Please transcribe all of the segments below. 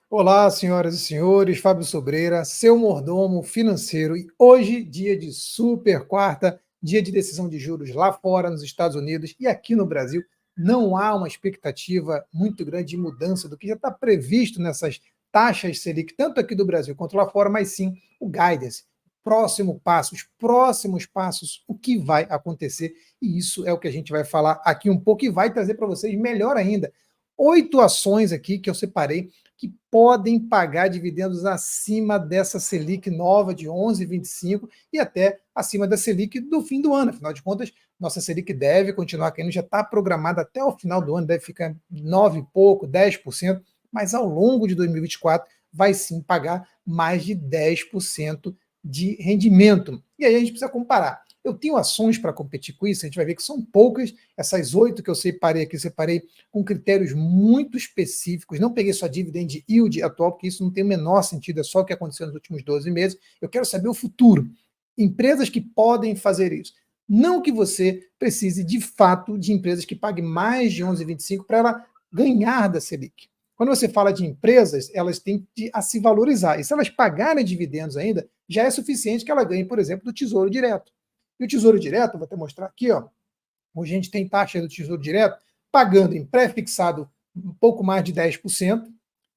Olá, senhoras e senhores, Fábio Sobreira, seu mordomo financeiro, e hoje, dia de super quarta, dia de decisão de juros lá fora, nos Estados Unidos e aqui no Brasil, não há uma expectativa muito grande de mudança do que já está previsto nessas taxas Selic, tanto aqui do Brasil quanto lá fora, mas sim o guidance, próximo passo, os próximos passos, o que vai acontecer, e isso é o que a gente vai falar aqui um pouco e vai trazer para vocês melhor ainda 8 ações aqui que eu separei que podem pagar dividendos acima dessa Selic nova de 11,25 e até acima da Selic do fim do ano. Afinal de contas, nossa Selic deve continuar caindo, já está programada até o final do ano, deve ficar 9 e pouco, 10%, mas ao longo de 2024 vai sim pagar mais de 10% de rendimento. E aí a gente precisa comparar. Eu tenho ações para competir com isso, a gente vai ver que são poucas, essas 8 que eu separei aqui, separei com critérios muito específicos, não peguei só dividend yield atual, porque isso não tem o menor sentido, é só o que aconteceu nos últimos 12 meses, eu quero saber o futuro. Empresas que podem fazer isso. Não que você precise, de fato, de empresas que paguem mais de 11,25 para ela ganhar da Selic. Quando você fala de empresas, elas têm a se valorizar. E se elas pagarem dividendos ainda, já é suficiente que ela ganhe, por exemplo, do Tesouro Direto. E o Tesouro Direto, vou até mostrar aqui, ó. Hoje a gente tem taxa do Tesouro Direto pagando em pré-fixado um pouco mais de 10%,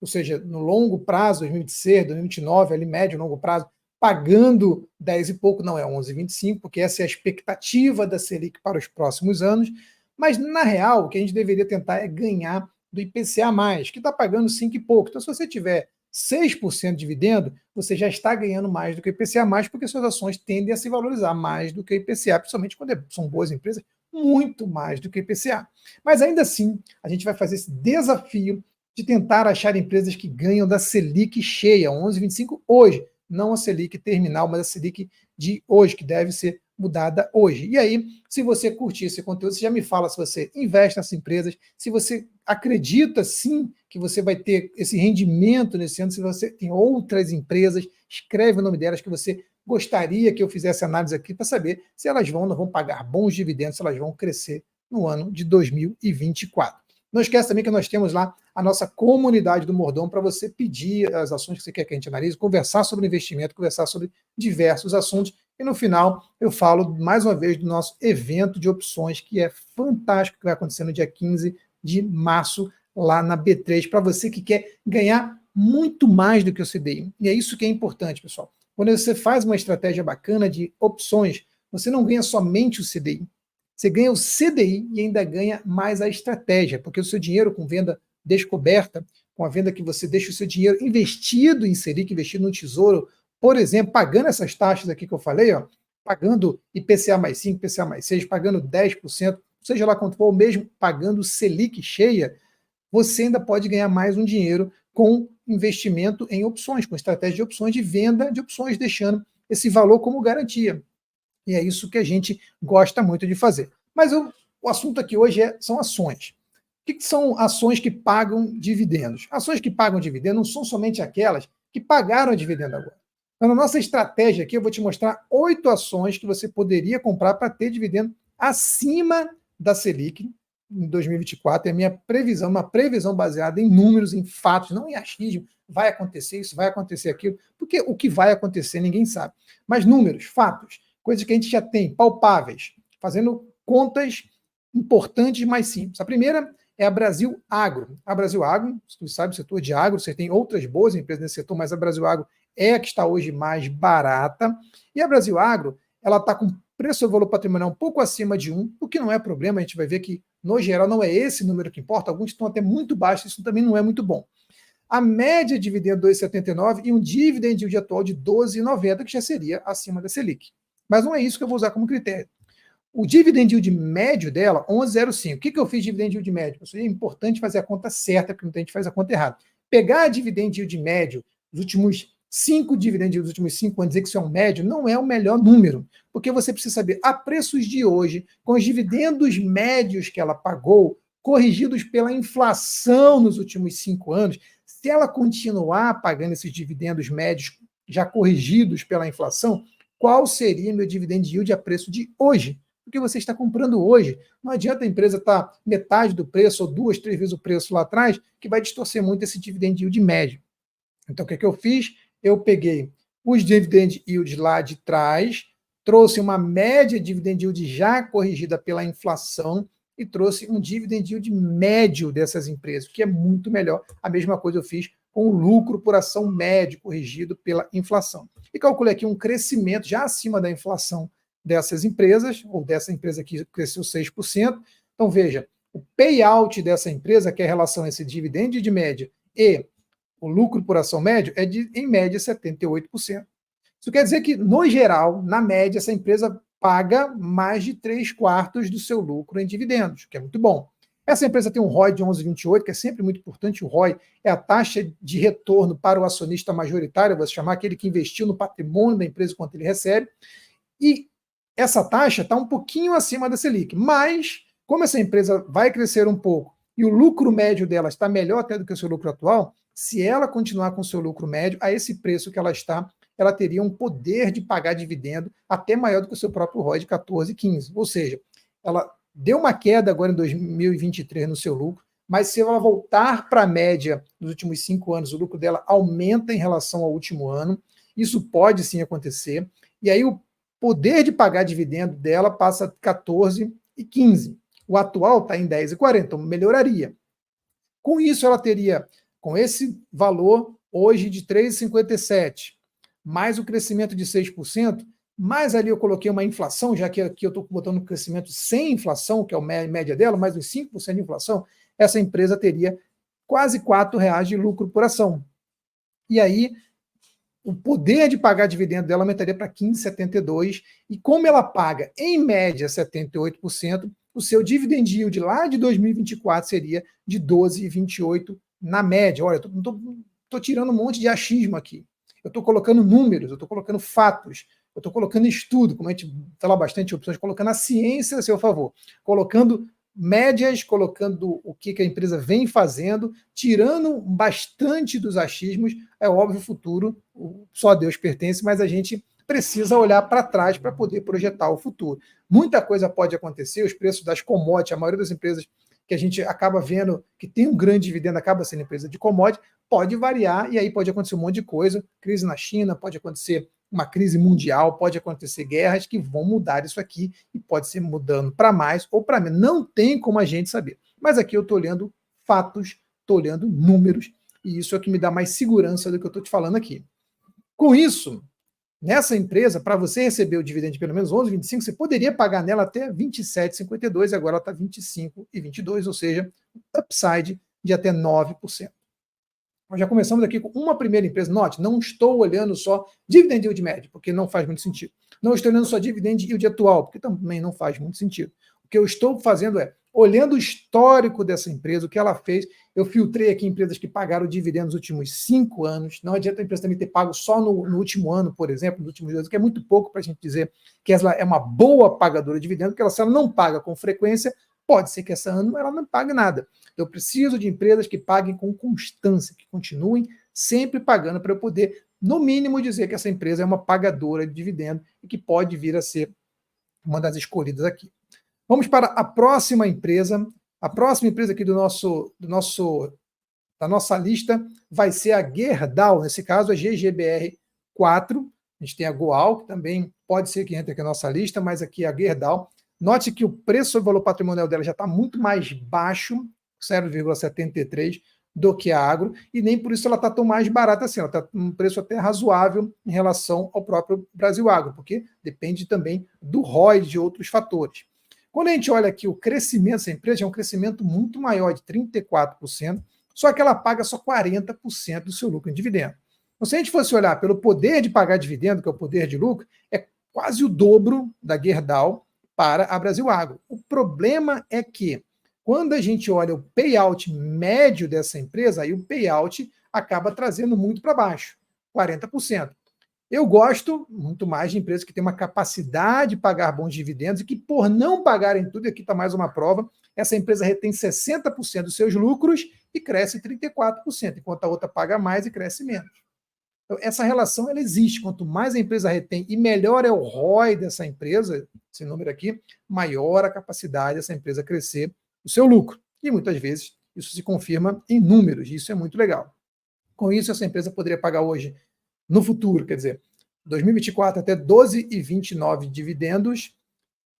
ou seja, no longo prazo, 2026, 2029, ali médio, longo prazo, pagando 10 e pouco, não é 11,25, porque essa é a expectativa da Selic para os próximos anos, mas na real, o que a gente deveria tentar é ganhar do IPCA+, que está pagando 5 e pouco. Então, se você tiver 6% de dividendo, você já está ganhando mais do que o IPCA+, porque suas ações tendem a se valorizar mais do que o IPCA, principalmente quando são boas empresas, muito mais do que o IPCA. Mas ainda assim, a gente vai fazer esse desafio de tentar achar empresas que ganham da Selic cheia, 11,25 hoje, não a Selic terminal, mas a Selic de hoje, que deve ser mudada hoje. E aí, se você curtir esse conteúdo, você já me fala se você investe nessas empresas, se você acredita sim que você vai ter esse rendimento nesse ano, se você tem outras empresas, escreve o nome delas que você gostaria que eu fizesse análise aqui para saber se elas vão ou não vão pagar bons dividendos, se elas vão crescer no ano de 2024. Não esquece também que nós temos lá a nossa comunidade do Mordomo para você pedir as ações que você quer que a gente analise, conversar sobre investimento, conversar sobre diversos assuntos. E no final eu falo mais uma vez do nosso evento de opções, que é fantástico, que vai acontecer no dia 15 de março, lá na B3, para você que quer ganhar muito mais do que o CDI. E é isso que é importante, pessoal. Quando você faz uma estratégia bacana de opções, você não ganha somente o CDI, você ganha o CDI e ainda ganha mais a estratégia, porque o seu dinheiro com venda descoberta, com a venda que você deixa o seu dinheiro investido em Selic, investido no tesouro, por exemplo, pagando essas taxas aqui que eu falei, ó, pagando IPCA mais 5, IPCA mais 6, pagando 10%, seja lá quanto for, ou mesmo pagando Selic cheia, você ainda pode ganhar mais um dinheiro com investimento em opções, com estratégia de opções, de venda de opções, deixando esse valor como garantia. E é isso que a gente gosta muito de fazer. Mas o assunto aqui hoje são ações. O que são ações que pagam dividendos? Ações que pagam dividendos não são somente aquelas que pagaram dividendo agora. Então, na nossa estratégia aqui, eu vou te mostrar 8 ações que você poderia comprar para ter dividendo acima da Selic em 2024. É a minha previsão, uma previsão baseada em números, em fatos, não em achismo. Vai acontecer isso, vai acontecer aquilo, porque o que vai acontecer ninguém sabe. Mas números, fatos, coisas que a gente já tem, palpáveis, fazendo contas importantes, mais simples. A primeira é a Brasil Agro. A Brasil Agro, você sabe, o setor de agro, você tem outras boas empresas nesse setor, mas a Brasil Agro é a que está hoje mais barata. E a Brasil Agro, ela está com preço e valor patrimonial um pouco acima de 1, o que não é problema, a gente vai ver que, no geral, não é esse número que importa, alguns estão até muito baixos, isso também não é muito bom. A média de dividendo 2,79 e um dividend yield atual de 12,90, que já seria acima da Selic. Mas não é isso que eu vou usar como critério. O dividend yield médio dela, 11,05. O que eu fiz de dividend yield médio? É importante fazer a conta certa, porque muita gente faz a conta errada. Pegar a dividend yield médio dos últimos 5 dividendos dos últimos 5 anos, dizer que isso é um médio, não é o melhor número, porque você precisa saber, a preços de hoje, com os dividendos médios que ela pagou, corrigidos pela inflação nos últimos 5 anos, se ela continuar pagando esses dividendos médios já corrigidos pela inflação, qual seria meu dividend yield a preço de hoje? Porque você está comprando hoje. Não adianta a empresa estar metade do preço ou 2, 3 vezes o preço lá atrás, que vai distorcer muito esse dividend yield médio. Então, o que eu fiz? Eu peguei os dividend yields lá de trás, trouxe uma média de dividend yield já corrigida pela inflação e trouxe um dividend yield médio dessas empresas, que é muito melhor. A mesma coisa eu fiz com o lucro por ação médio corrigido pela inflação. E calculei aqui um crescimento já acima da inflação dessas empresas, ou dessa empresa que cresceu 6%. Então, veja, o payout dessa empresa, que é a relação entre dividend de média e o lucro por ação médio, é de, em média, 78%. Isso quer dizer que, no geral, na média, essa empresa paga mais de 3/4 do seu lucro em dividendos, que é muito bom. Essa empresa tem um ROI de 11,28, que é sempre muito importante. O ROI é a taxa de retorno para o acionista majoritário, vou chamar aquele que investiu no patrimônio da empresa quanto ele recebe. E essa taxa está um pouquinho acima da Selic, mas como essa empresa vai crescer um pouco e o lucro médio dela está melhor até do que o seu lucro atual, se ela continuar com o seu lucro médio, a esse preço que ela está, ela teria um poder de pagar dividendo até maior do que o seu próprio ROI de 14, 15. Ou seja, ela deu uma queda agora em 2023 no seu lucro, mas se ela voltar para a média dos últimos 5 anos, o lucro dela aumenta em relação ao último ano. Isso pode sim acontecer. E aí o poder de pagar dividendo dela passa a 14 e 15. O atual está em 10,40, então melhoraria. Com isso, ela teria, com esse valor hoje de 3,57, mais o crescimento de 6%, mais ali eu coloquei uma inflação, já que aqui eu estou botando um crescimento sem inflação, que é a média dela, mais os 5% de inflação, essa empresa teria quase R$ 4 de lucro por ação. E aí, o poder de pagar dividendo dela aumentaria para 15,72, e como ela paga, em média, 78%, o seu dividend yield lá de 2024 seria de 12,28 na média. Olha, eu estou tirando um monte de achismo aqui. Eu estou colocando números, eu estou colocando fatos, eu estou colocando estudo, como a gente fala bastante opções, colocando a ciência a seu favor, colocando médias, colocando o que a empresa vem fazendo, tirando bastante dos achismos. É óbvio, o futuro só a Deus pertence, mas a gente precisa olhar para trás para poder projetar o futuro. Muita coisa pode acontecer, os preços das commodities, a maioria das empresas que a gente acaba vendo que tem um grande dividendo, acaba sendo empresa de commodity, pode variar, e aí pode acontecer um monte de coisa, crise na China, pode acontecer uma crise mundial, pode acontecer guerras que vão mudar isso aqui, e pode ser mudando para mais ou para menos. Não tem como a gente saber. Mas aqui eu estou olhando fatos, estou olhando números, e isso é o que me dá mais segurança do que eu estou te falando aqui. Com isso, nessa empresa, para você receber o dividendo de pelo menos 11,25, você poderia pagar nela até 27,52, agora ela está 25,22, ou seja, upside de até 9%. Nós já começamos aqui com uma primeira empresa. Note, não estou olhando só dividend yield médio, porque não faz muito sentido. Não estou olhando só dividend yield atual, porque também não faz muito sentido. O que eu estou fazendo é, olhando o histórico dessa empresa, o que ela fez, eu filtrei aqui empresas que pagaram dividendos nos últimos 5 anos. Não adianta a empresa também ter pago só no último ano, por exemplo, nos últimos 2 anos, que é muito pouco para a gente dizer que ela é uma boa pagadora de dividendos, porque se ela não paga com frequência, pode ser que esse ano ela não pague nada. Eu preciso de empresas que paguem com constância, que continuem sempre pagando, para eu poder, no mínimo, dizer que essa empresa é uma pagadora de dividendo e que pode vir a ser uma das escolhidas aqui. Vamos para a próxima empresa. A próxima empresa aqui da nossa lista vai ser a Gerdau, nesse caso a GGBR4. A gente tem a Goal, que também pode ser que entre aqui na nossa lista, mas aqui a Gerdau. Note que o preço sobre o valor patrimonial dela já está muito mais baixo, 0,73, do que a Agro, e nem por isso ela está tão mais barata assim, ela está um preço até razoável em relação ao próprio Brasil Agro, porque depende também do ROI e de outros fatores. Quando a gente olha aqui o crescimento dessa empresa, é um crescimento muito maior, de 34%, só que ela paga só 40% do seu lucro em dividendo. Então, se a gente fosse olhar pelo poder de pagar dividendo, que é o poder de lucro, é quase o dobro da Gerdau para a Brasil Agro. O problema é que, quando a gente olha o payout médio dessa empresa, aí o payout acaba trazendo muito para baixo, 40%. Eu gosto muito mais de empresas que têm uma capacidade de pagar bons dividendos e que, por não pagarem tudo, e aqui está mais uma prova, essa empresa retém 60% dos seus lucros e cresce 34%, enquanto a outra paga mais e cresce menos. Então, essa relação ela existe. Quanto mais a empresa retém e melhor é o ROI dessa empresa, esse número aqui, maior a capacidade dessa empresa crescer o seu lucro. E muitas vezes isso se confirma em números, e isso é muito legal. Com isso, essa empresa poderia pagar hoje, no futuro, quer dizer, 2024 até 12,29 dividendos.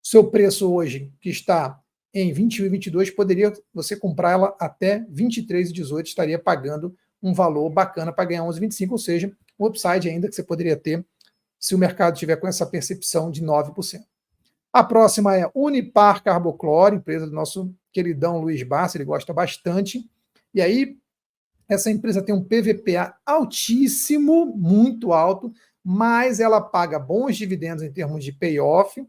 Seu preço hoje, que está em 21 e 22, poderia você comprar ela até 23,18, estaria pagando um valor bacana para ganhar 11,25, ou seja, um upside ainda que você poderia ter se o mercado tiver com essa percepção de 9%. A próxima é Unipar Carboclor, empresa do nosso queridão Luiz Barça, ele gosta bastante. E aí, essa empresa tem um PVPA altíssimo, muito alto, mas ela paga bons dividendos em termos de payout,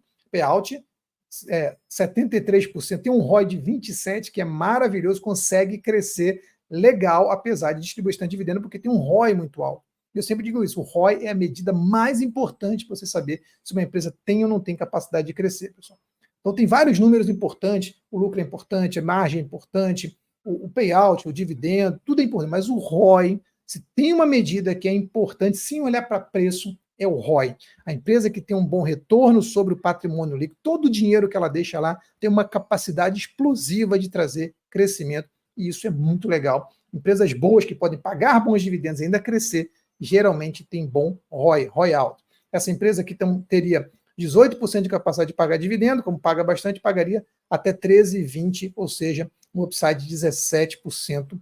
73%, tem um ROI de 27%, que é maravilhoso, consegue crescer legal, apesar de distribuir bastante dividendo, porque tem um ROI muito alto. Eu sempre digo isso, o ROI é a medida mais importante para você saber se uma empresa tem ou não tem capacidade de crescer, pessoal. Então tem vários números importantes, o lucro é importante, a margem é importante, o payout, o dividendo, tudo é importante, mas o ROI, se tem uma medida que é importante, sem olhar para preço, é o ROI. A empresa que tem um bom retorno sobre o patrimônio líquido, todo o dinheiro que ela deixa lá tem uma capacidade explosiva de trazer crescimento, e isso é muito legal. Empresas boas que podem pagar bons dividendos e ainda crescer, geralmente tem bom ROI alto. Essa empresa que teria 18% de capacidade de pagar dividendo, como paga bastante, pagaria até 13,20%, ou seja, um upside de 17%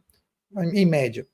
em média.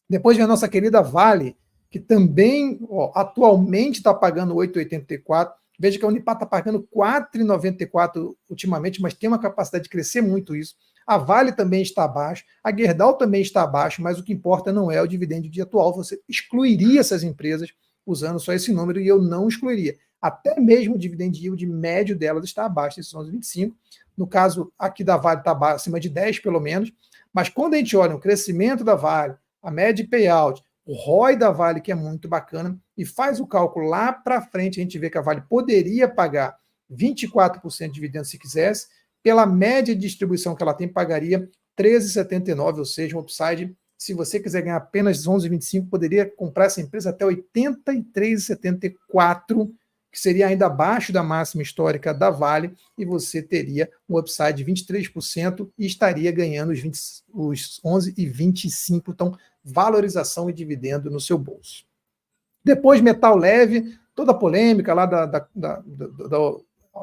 Depois vem a nossa querida Vale, que também atualmente está pagando 8,84. Veja que a Unipar está pagando 4,94 ultimamente, mas tem uma capacidade de crescer muito isso. A Vale também está abaixo, a Gerdau também está abaixo, mas o que importa não é o dividendo dia atual. Você excluiria essas empresas usando só esse número e eu não excluiria. Até mesmo o dividend yield médio delas está abaixo desses 11,25. No caso aqui da Vale está acima de 10 pelo menos, mas quando a gente olha o crescimento da Vale, a média de payout, o ROI da Vale, que é muito bacana, e faz o cálculo lá para frente, a gente vê que a Vale poderia pagar 24% de dividendo se quisesse, pela média de distribuição que ela tem, pagaria 13,79, ou seja, um upside, se você quiser ganhar apenas 11,25, poderia comprar essa empresa até 83,74, que seria ainda abaixo da máxima histórica da Vale, e você teria um upside de 23% e estaria ganhando os 11,25, então valorização e dividendo no seu bolso. Depois, Metal Leve, toda a polêmica lá da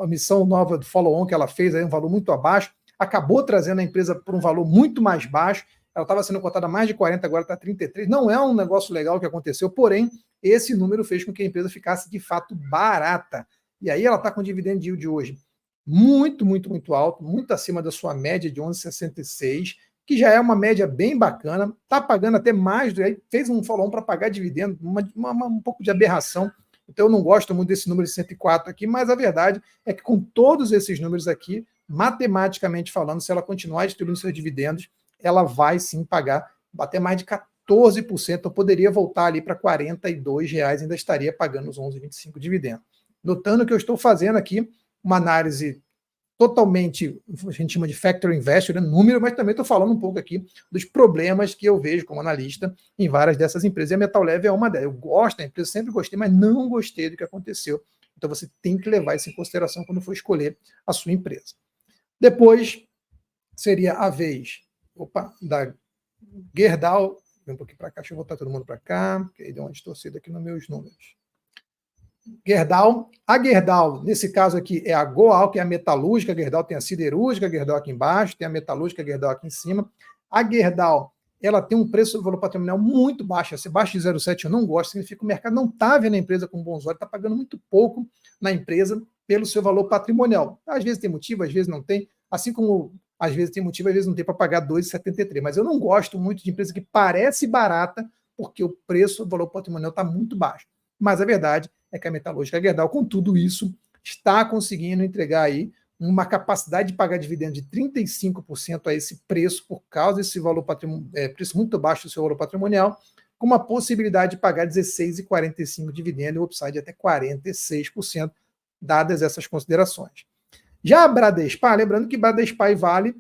emissão nova do follow-on que ela fez, aí um valor muito abaixo, acabou trazendo a empresa por um valor muito mais baixo, ela estava sendo cotada a mais de 40, agora está 33, não é um negócio legal que aconteceu, porém, esse número fez com que a empresa ficasse de fato barata, e aí ela está com o dividend yield de hoje muito, muito, muito alto, muito acima da sua média de 11,66, que já é uma média bem bacana, está pagando até mais, aí fez um follow-on para pagar dividendo, um pouco de aberração. Então eu não gosto muito desse número de 104 aqui, mas a verdade é que com todos esses números aqui, matematicamente falando, se ela continuar distribuindo seus dividendos, ela vai sim pagar até mais de 14%, então poderia voltar ali para R$ 42, ainda estaria pagando os 11,25 dividendos. Notando que eu estou fazendo aqui uma análise totalmente, a gente chama de factor investor, né, número, mas também estou falando um pouco aqui dos problemas que eu vejo como analista em várias dessas empresas, e a Metal Leve é uma delas. Eu gosto da empresa, sempre gostei, mas não gostei do que aconteceu. Então você tem que levar isso em consideração quando for escolher a sua empresa. Depois seria a vez da Gerdau, vem um pouquinho para cá, deixa eu voltar todo mundo para cá, porque aí deu uma distorcida aqui nos meus números. Gerdau, a Gerdau, nesse caso aqui, é a Goal, que é a metalúrgica, a Gerdau tem a siderúrgica, a Gerdau aqui embaixo, tem a metalúrgica, a Gerdau aqui em cima. A Gerdau, ela tem um preço do valor patrimonial muito baixo, se abaixo de 0,7 eu não gosto, significa que o mercado não está vendo a empresa com bons olhos, está pagando muito pouco na empresa pelo seu valor patrimonial. Às vezes tem motivo, às vezes não tem, assim como às vezes tem motivo, às vezes não tem para pagar 2,73, mas eu não gosto muito de empresa que parece barata, porque o preço do valor patrimonial está muito baixo. Mas a verdade é que a metalúrgica Gerdau, com tudo isso, está conseguindo entregar aí uma capacidade de pagar dividendo de 35% a esse preço, por causa desse valor preço muito baixo do seu valor patrimonial, com uma possibilidade de pagar 16,45% de dividendo e o upside até 46%, dadas essas considerações. Já a Bradespar, lembrando que Bradespar e Vale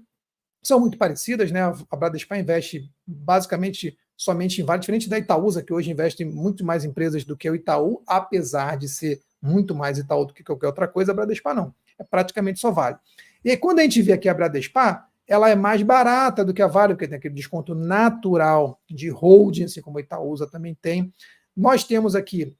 são muito parecidas, né? A Bradespar investe basicamente somente em Vale, diferente da Itaúsa, que hoje investe em muito mais empresas do que o Itaú, apesar de ser muito mais Itaú do que qualquer outra coisa, a Bradespar não. É praticamente só Vale. E aí, quando a gente vê aqui a Bradespar, ela é mais barata do que a Vale, porque tem aquele desconto natural de holding, assim como a Itaúsa também tem. Nós temos aqui,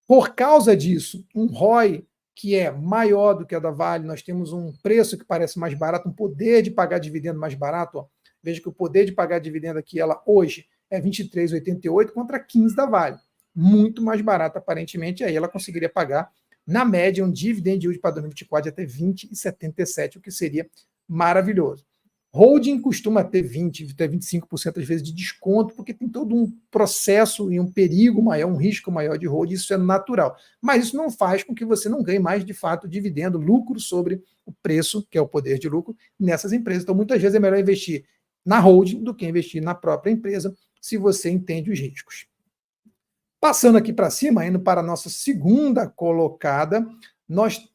por causa disso, um ROI que é maior do que a da Vale, nós temos um preço que parece mais barato, um poder de pagar dividendo mais barato. Ó. Veja que o poder de pagar dividendo aqui, ela hoje é 23,88 contra 15 da Vale. Muito mais barato, aparentemente, aí ela conseguiria pagar, na média, um dividend yield para 2024 de até 20,77, o que seria maravilhoso. Holding costuma ter 20%, até 25% às vezes de desconto, porque tem todo um processo e um perigo maior, um risco maior de holding, isso é natural. Mas isso não faz com que você não ganhe mais, de fato, dividendo, lucro sobre o preço, que é o poder de lucro, nessas empresas. Então, muitas vezes é melhor investir na holding do que investir na própria empresa, se você entende os riscos. Passando aqui para cima, indo para a nossa segunda colocada,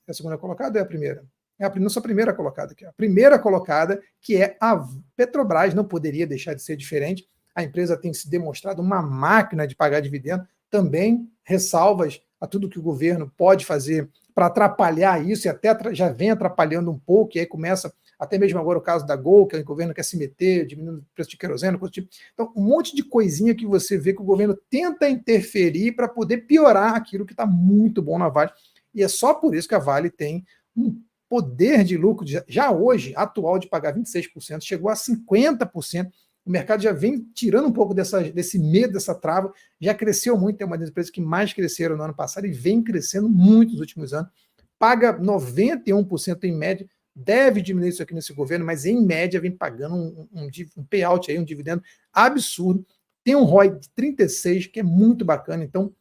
a segunda colocada é a primeira? É a nossa primeira colocada aqui. A primeira colocada, que é a Petrobras, não poderia deixar de ser diferente. A empresa tem se demonstrado uma máquina de pagar dividendo, também ressalvas a tudo que o governo pode fazer para atrapalhar isso, e até já vem atrapalhando um pouco, e aí começa, até mesmo agora o caso da Gol, que o governo quer se meter, diminuindo o preço de querosene, coisa do tipo. Então, um monte de coisinha que você vê que o governo tenta interferir para poder piorar aquilo que está muito bom na Vale, e é só por isso que a Vale tem um poder de lucro, já hoje, atual, de pagar 26%, chegou a 50%. O mercado já vem tirando um pouco desse medo, dessa trava, já cresceu muito, é uma das empresas que mais cresceram no ano passado e vem crescendo muito nos últimos anos. Paga 91% em média, deve diminuir isso aqui nesse governo, mas em média vem pagando um payout, aí, um dividendo absurdo. Tem um ROI de 36%, que é muito bacana. Então,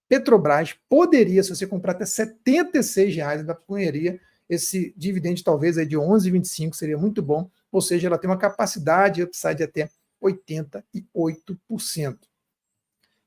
Petrobras poderia, se você comprar até R$76, ainda ganharia esse dividendo talvez aí de 11,25, seria muito bom, ou seja, ela tem uma capacidade de upside de até 88%.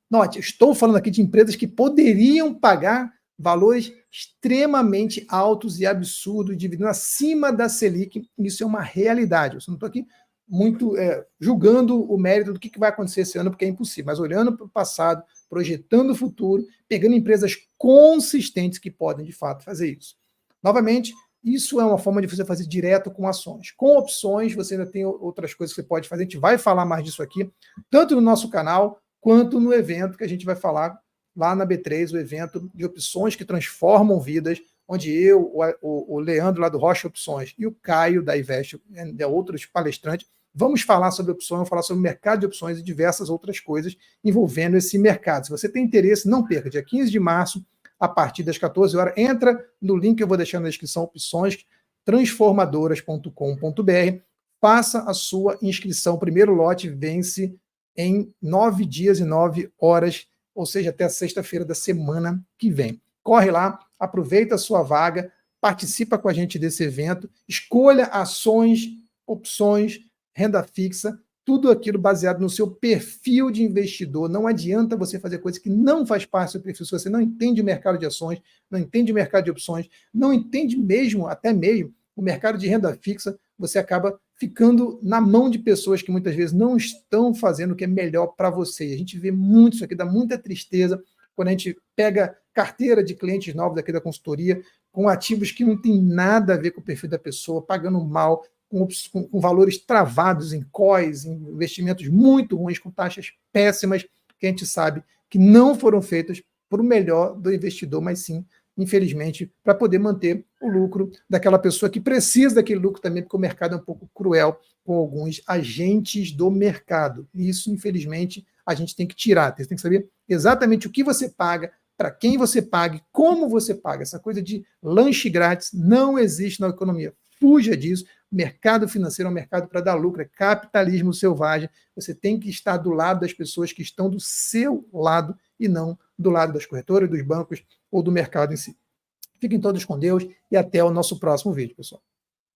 Note, estou falando aqui de empresas que poderiam pagar valores extremamente altos e absurdos, dividendo acima da Selic, isso é uma realidade. Eu não estou aqui muito julgando o mérito do que vai acontecer esse ano, porque é impossível, mas olhando para o passado, projetando o futuro, pegando empresas consistentes que podem, de fato, fazer isso. Novamente, isso é uma forma de você fazer direto com ações. Com opções, você ainda tem outras coisas que você pode fazer. A gente vai falar mais disso aqui, tanto no nosso canal, quanto no evento que a gente vai falar lá na B3, o evento de opções que transformam vidas, onde eu, o Leandro lá do Rocha Opções e o Caio da Invest, outros palestrantes, vamos falar sobre opções, vamos falar sobre o mercado de opções e diversas outras coisas envolvendo esse mercado. Se você tem interesse, não perca, dia 15 de março, a partir das 14 horas, entra no link que eu vou deixar na descrição, opções transformadoras.com.br, faça a sua inscrição. O primeiro lote vence em 9 dias e 9 horas, ou seja, até a sexta-feira da semana que vem. Corre lá, aproveita a sua vaga, participa com a gente desse evento, escolha ações, opções, renda fixa, tudo aquilo baseado no seu perfil de investidor. Não adianta você fazer coisa que não faz parte do seu perfil, se você não entende o mercado de ações, não entende o mercado de opções, não entende mesmo, até mesmo, o mercado de renda fixa, você acaba ficando na mão de pessoas que muitas vezes não estão fazendo o que é melhor para você. A gente vê muito isso aqui, dá muita tristeza quando a gente pega carteira de clientes novos aqui da consultoria, com ativos que não tem nada a ver com o perfil da pessoa, pagando mal, com valores travados em COIs, em investimentos muito ruins, com taxas péssimas, que a gente sabe que não foram feitas por o melhor do investidor, mas sim, infelizmente, para poder manter o lucro daquela pessoa que precisa daquele lucro também, porque o mercado é um pouco cruel com alguns agentes do mercado. E isso, infelizmente, a gente tem que tirar. Você tem que saber exatamente o que você paga, para quem você paga, como você paga. Essa coisa de lanche grátis não existe na economia. Fuja disso. O mercado financeiro é um mercado para dar lucro, é capitalismo selvagem. Você tem que estar do lado das pessoas que estão do seu lado e não do lado das corretoras, dos bancos ou do mercado em si. Fiquem todos com Deus e até o nosso próximo vídeo, pessoal.